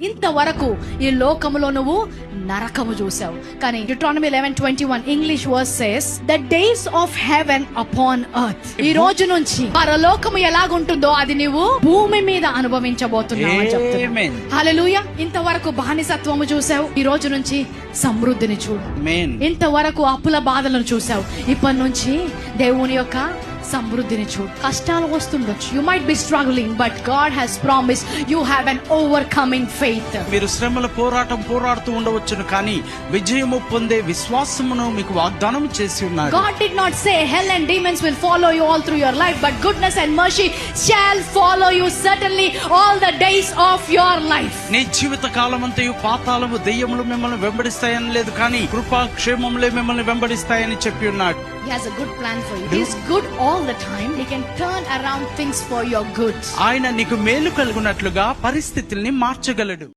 ఇంతవరకు ఈ లోకములో నువ్వు నరకము చూసావు. కానీ Deuteronomy 11:21 English verse says the days of heaven upon earth. ఈ రోజు నుంచి పరలోకము ఎలాగుంటుందో అది నువ్వు భూమి మీద అనుభవించబోతున్నావు అని చెప్తున్నావు. హల్లెలూయా. ఇంతవరకు బానిసత్వము చూసావు, ఈ రోజు నుంచి సమృద్ధిని చూడు. ఇంతవరకు అప్పుల బాధలను చూసావు, ఇప్పటి నుంచి దేవుని యొక్క సమృద్ధిని చూడు. కష్టాలు వస్తుండొచ్చు, you might be struggling, but God has promised you have an overcoming faith. మీరు శ్రమల పోరాడుతూ ఉండవచ్చును, కానీ విజయము పొందే విశ్వాసమును మీకు వాగ్దానం చేసి ఉన్నారు. God did not say hell and demons will follow you all through your life, but goodness and mercy shall follow you certainly all the days of your life. నీ జీవిత కాలమంతయు పాతాళము దెయ్యములు మిమ్మల్ని వెంబడిస్తాయని లేదు, కానీ కృపా క్షేమములే మిమ్మల్ని వెంబడిస్తాయని చెప్పి ఉన్నాడు. He has a good plan for you. He is good all the time. He can turn around things for your good. ఆయన నీకు మేలు కలుగునట్లుగా పరిస్థితుల్ని మార్చగలడు.